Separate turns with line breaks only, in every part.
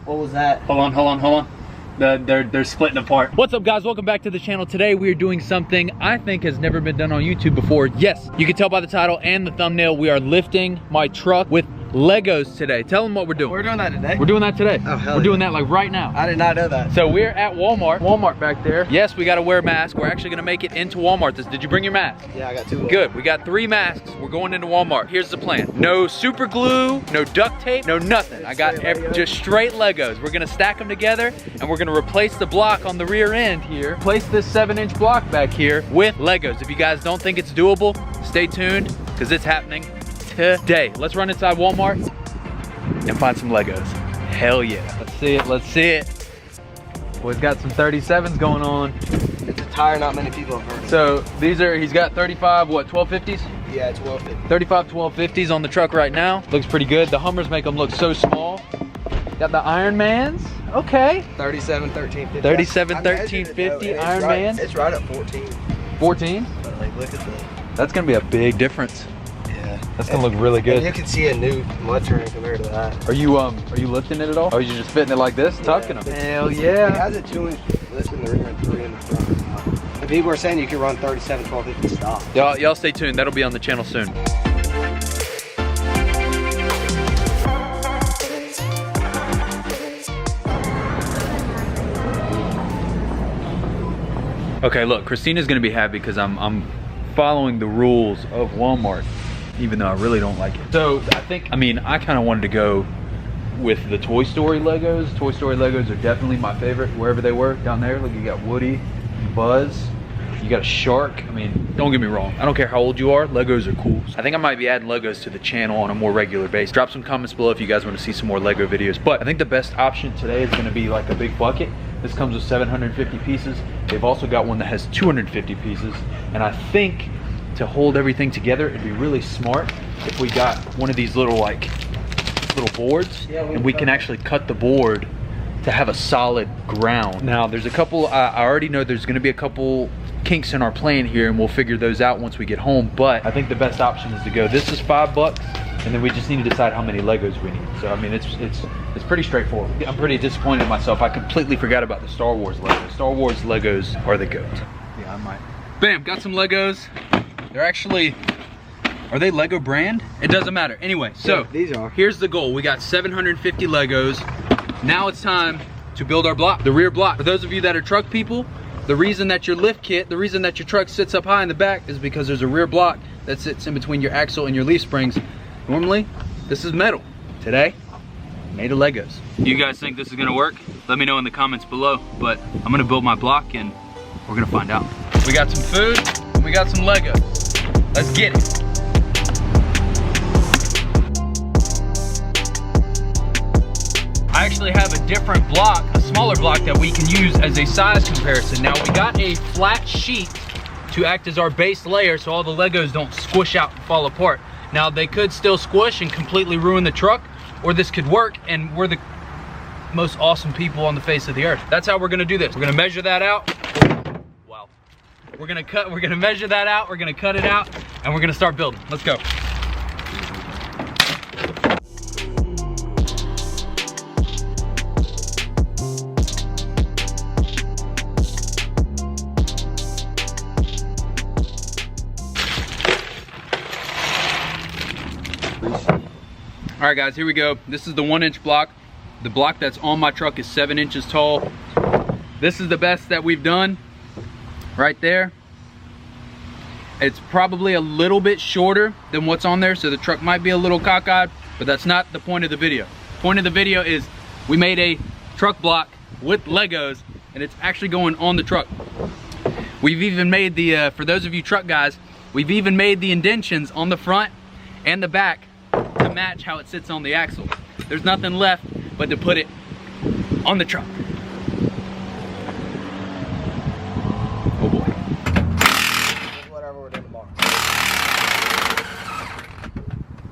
What was that?
Hold on. They're splitting apart. What's up, guys? Welcome back to the channel. Today we are doing something I think has never been done on YouTube before. Yes, you can tell by the title and the thumbnail, we are lifting my truck with Legos today. Tell them what we're doing.
We're doing that today?
We're doing that today.
Oh, hell
We're doing
yeah.
that like right now.
I did not know that.
So we're at Walmart. Walmart back there. Yes, we got to wear a mask. We're actually gonna make it into Walmart. Did you bring your mask?
Yeah, I got 2 of them.
Good, we got 3 masks. We're going into Walmart. Here's the plan. No super glue, no duct tape, no nothing. I got just straight Legos. We're gonna stack them together and we're gonna replace the block on the rear end here. Place this 7-inch block back here with Legos. If you guys don't think it's doable, stay tuned because it's happening today. Let's run inside Walmart and find some Legos. Hell yeah. Let's see it, let's see it. Boy's got some 37s going on.
It's a tire not many people have heard of.
So these are, he's got 35, what, 1250s?
Yeah, it's 1250.
35 1250s on the truck right now. Looks pretty good. The Hummers make them look so small. Got the Iron Mans. Okay.
37 1350.
37 1350 Iron Man.
It's right at 14.
14?
But like, look at the.
That's gonna be a big difference.
Yeah.
That's gonna look really good.
And you can see a new mud turn compared to that.
Are you lifting it at all? Or are you just fitting it like this, tucking them? Hell
It
yeah.
has a 2-inch lift in the rear and 3 in the front. And people are saying you can run 37 1250 stock.
Y'all stay tuned. That'll be on the channel soon. Okay, look, Christina's gonna be happy because I'm following the rules of Walmart, even though I really don't like it. So I kind of wanted to go with the Toy Story Legos. Toy Story Legos are definitely my favorite, wherever they were down there. Look, you got Woody, Buzz, you got a shark. I mean, don't get me wrong, I don't care how old you are, Legos are cool. I think I might be adding Legos to the channel on a more regular basis. Drop some comments below if you guys want to see some more Lego videos. But I think the best option today is gonna be like a big bucket. This comes with 750 pieces. They've also got one that has 250 pieces. And I think to hold everything together, it'd be really smart if we got one of these little boards, and we can actually cut the board to have a solid ground. Now there's a couple, I already know there's gonna be a couple kinks in our plan here, and we'll figure those out once we get home. But I think the best option is to go, this is $5, and then we just need to decide how many Legos we need. So I mean, it's pretty straightforward. I'm pretty disappointed in myself. I completely forgot about the Star Wars Legos. Star Wars Legos are the GOAT. Yeah, I might. Bam, got some Legos. They're actually, are they Lego brand? It doesn't matter. Anyway, so
yeah, these are. Here's
the goal. We got 750 Legos. Now it's time to build our block, the rear block. For those of you that are truck people, the reason that your lift kit, the reason that your truck sits up high in the back is because there's a rear block that sits in between your axle and your leaf springs. Normally, this is metal. Today, made of Legos. You guys think this is gonna work? Let me know in the comments below, but I'm gonna build my block and we're gonna find out. We got some food, and we got some Legos. Let's get it. I actually have a different block, a smaller block that we can use as a size comparison. Now we got a flat sheet to act as our base layer so all the Legos don't squish out and fall apart. Now they could still squish and completely ruin the truck, or this could work and we're the most awesome people on the face of the earth. That's how we're gonna do this. We're gonna measure that out. Wow. We're gonna measure that out, we're gonna cut it out, and we're gonna start building. Let's go. All right guys, here we go. This is the 1-inch block. The block that's on my truck is 7 inches tall. This is the best that we've done right there. It's probably a little bit shorter than what's on there, so the truck might be a little cockeyed, but that's not the point of the video. The point of the video is we made a truck block with Legos, and it's actually going on the truck. We've even made the, for those of you truck guys, we've even made the indentions on the front and the back to match how it sits on the axle. There's nothing left but to put it on the truck. Oh boy.
Whatever we're doing tomorrow.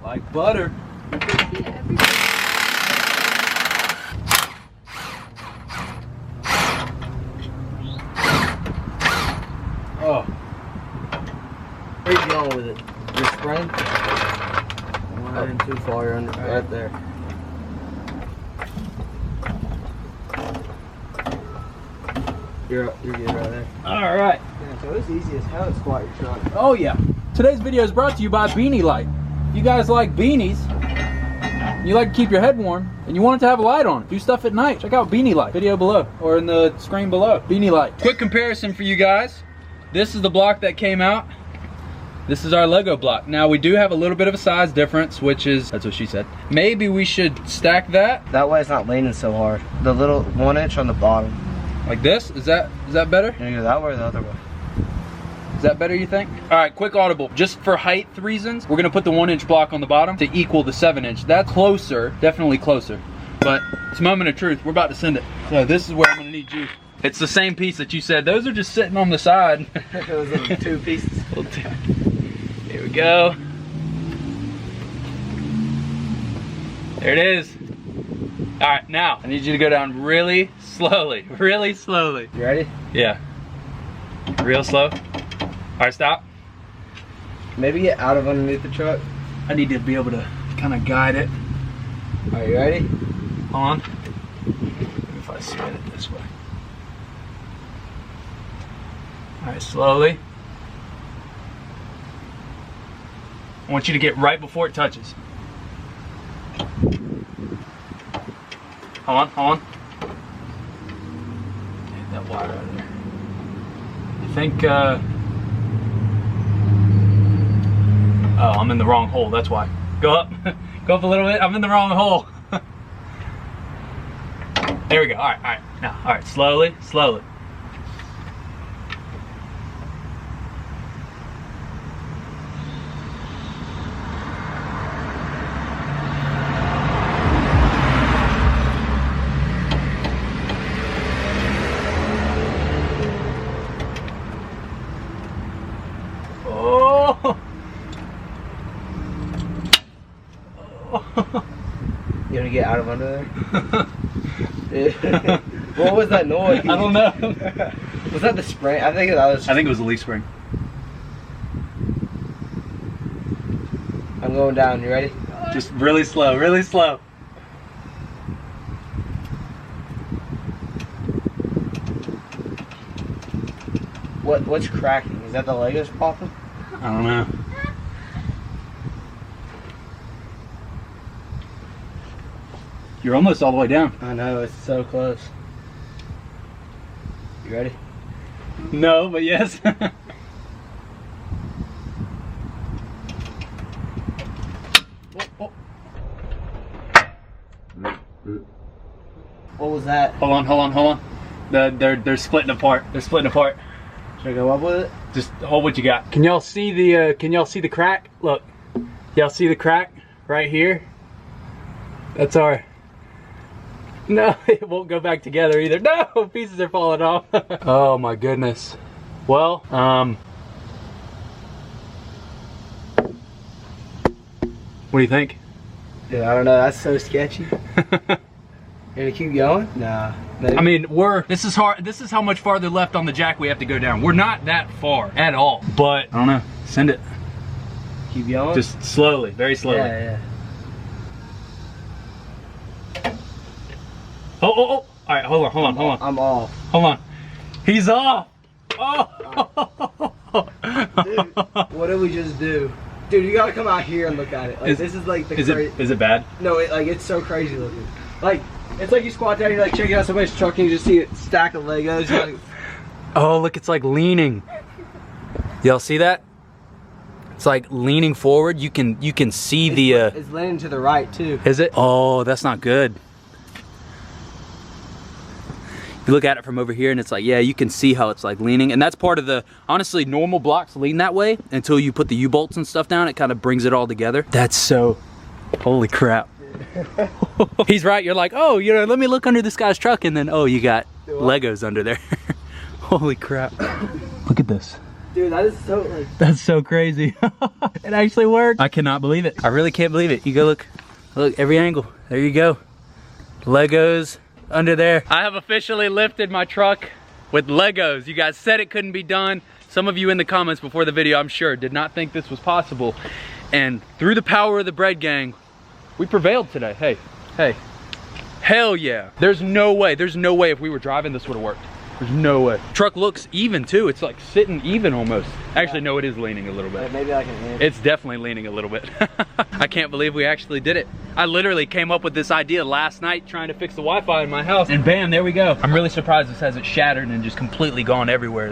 Like butter. Oh.
Where are you going with it? Your spring? One and too far, you're under, right there. You're good right there.
All right.
Yeah, so it's easy as hell to squat your truck.
Oh yeah. Today's video is brought to you by Beanie Light. If you guys like beanies, you like to keep your head warm, and you want it to have a light on it, do stuff at night, check out Beanie Light. Video below, or in the screen below. Beanie Light. Quick comparison for you guys. This is the block that came out. This is our Lego block. Now we do have a little bit of a size difference, which is, that's what she said. Maybe we should stack that.
That way it's not leaning so hard. The little 1 inch on the bottom.
Like this? Is that better?
You go that way or the other way?
Is that better, you think? All right, quick audible. Just for height reasons, we're gonna put the 1 inch block on the bottom to equal the 7 inch. That's closer, definitely closer. But it's a moment of truth. We're about to send it. So this is where I'm gonna need you. It's the same piece that you said. Those are just sitting on the side.
Those little 2 pieces.
Here we go. There it is. All right, now I need you to go down really slowly, really slowly.
You ready?
Yeah. Real slow. All right, stop.
Maybe get out of underneath the truck.
I need to be able to kind of guide it.
Are you ready?
On. If I spin it this way. All right, slowly. I want you to get right before it touches. Hold on, hold on. Get that wire out of there. I think, oh, I'm in the wrong hole, that's why. Go up, go up a little bit. I'm in the wrong hole. There we go, all right, now, all right, slowly, slowly.
You wanna get out of under there? What was that noise?
I don't know.
Was that the spring? I think that was.
I think it was the leaf spring.
I'm going down. You ready?
Just really slow, really slow.
What's cracking? Is that the Legos popping?
I don't know. You're almost all the way down.
I know, it's so close. You ready?
No, but yes.
What was that?
Hold on, hold on, hold on. They're splitting apart. They're splitting apart.
Should I go up with it?
Just hold what you got. Can y'all see the crack? Look. Y'all see the crack right here? That's our. No, it won't go back together either. No, pieces are falling off. Oh my goodness. Well, what do you think?
Dude, I don't know. That's so sketchy. You gonna keep going? Nah. Maybe.
I mean, this is hard. This is how much farther left on the jack we have to go down. We're not that far at all. But I don't know. Send it.
Keep going.
Just slowly, very slowly.
Yeah.
Oh. All right, hold on.
I'm off.
Hold on. He's off. Oh.
Dude, what did we just do? Dude, you gotta come out here and look at it. Like, this is like the crazy.
Is it bad?
No, it's so crazy looking. Like, it's like you squat down, you're like checking out somebody's truck, and you just see a stack of Legos. You're like,
Oh, look, it's like leaning. Y'all see that? It's like leaning forward. You can see the.
It's leaning to the right too.
Is it? Oh, that's not good. You look at it from over here and it's like, yeah, you can see how it's like leaning, and that's part of the, honestly, normal blocks lean that way until you put the U-bolts and stuff down. It kind of brings it all together. That's so, holy crap. He's right. You're like, oh, you know, let me look under this guy's truck, and then, oh, you got Legos under there. Holy crap. Look at this.
Dude, that is so like.
That's so crazy. It actually worked. I cannot believe it. I really can't believe it. You go look every angle. There you go. Legos under there. I have officially lifted my truck with Legos. You guys said it couldn't be done. Some of you in the comments before the video, I'm sure, did not think this was possible. And through the power of the bread gang, we prevailed today. Hey. Hell yeah. There's no way if we were driving this would have worked. There's no way. Truck looks even too. It's like sitting even almost. Actually, no, it is leaning a little bit.
Maybe I can hit.
It's definitely leaning a little bit. I can't believe we actually did it. I literally came up with this idea last night trying to fix the Wi-Fi in my house, and bam, there we go. I'm really surprised this hasn't shattered and just completely gone everywhere.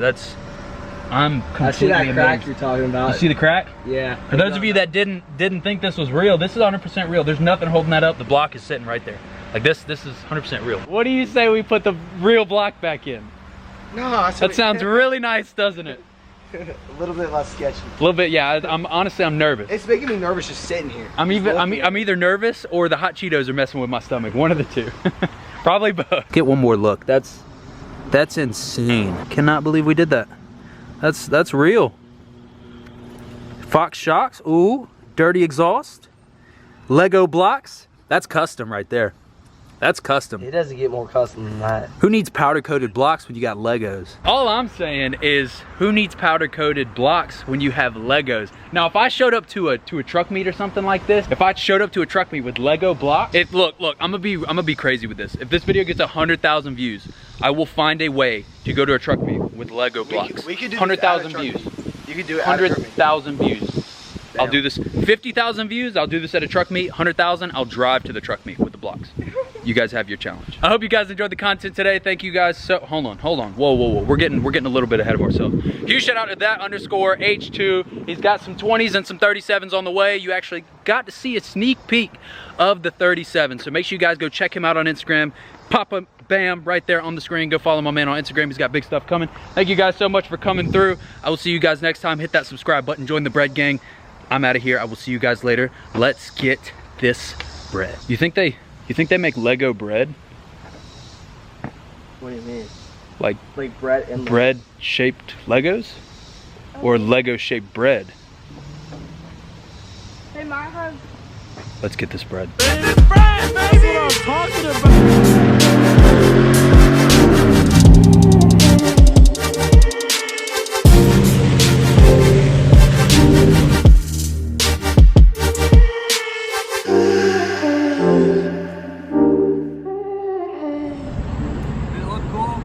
I'm completely
I see that crack
amazed.
you're talking about.
You see the crack?
Yeah.
For those of you that didn't think this was real, this is 100% real. There's nothing holding that up. The block is sitting right there. Like this is 100% real. What do you say we put the real block back in?
No,
that sounds really nice, doesn't it?
A little bit less sketchy.
A little bit, yeah. I'm nervous.
It's making me nervous just sitting here.
I'm either nervous or the hot Cheetos are messing with my stomach. One of the two. Probably both. Get one more look. That's insane. Cannot believe we did that. That's real. Fox shocks. Ooh, dirty exhaust. Lego blocks. That's custom right there. That's custom.
It doesn't get more custom than that.
Who needs powder coated blocks when you got Legos? All I'm saying is, who needs powder coated blocks when you have Legos? Now, if I showed up to a truck meet or something like this, if I showed up to a truck meet with Lego blocks, look, I'm gonna be crazy with this. If this video gets 100,000 views, I will find a way to go to a truck meet with Lego blocks.
We could do
100,000 views.
You could do it.
100,000 views.
Damn.
I'll do this. 50,000 views, I'll do this at a truck meet. 100,000, I'll drive to the truck meet with the blocks. You guys have your challenge. I hope you guys enjoyed the content today. Thank you guys so, hold on. Whoa. We're getting a little bit ahead of ourselves. Huge shout out to that_H2. He's got some 20s and some 37s on the way. You actually got to see a sneak peek of the 37. So make sure you guys go check him out on Instagram. Pop up, bam, right there on the screen. Go follow my man on Instagram. He's got big stuff coming. Thank you guys so much for coming through. I will see you guys next time. Hit that subscribe button. Join the bread gang. I'm out of here. I will see you guys later. Let's get this bread. You think they make Lego bread?
What do you mean?
Like
bread and
bread shaped Legos? Or Lego shaped bread?
They might have.
Let's get this bread.
That's what I'm talking about.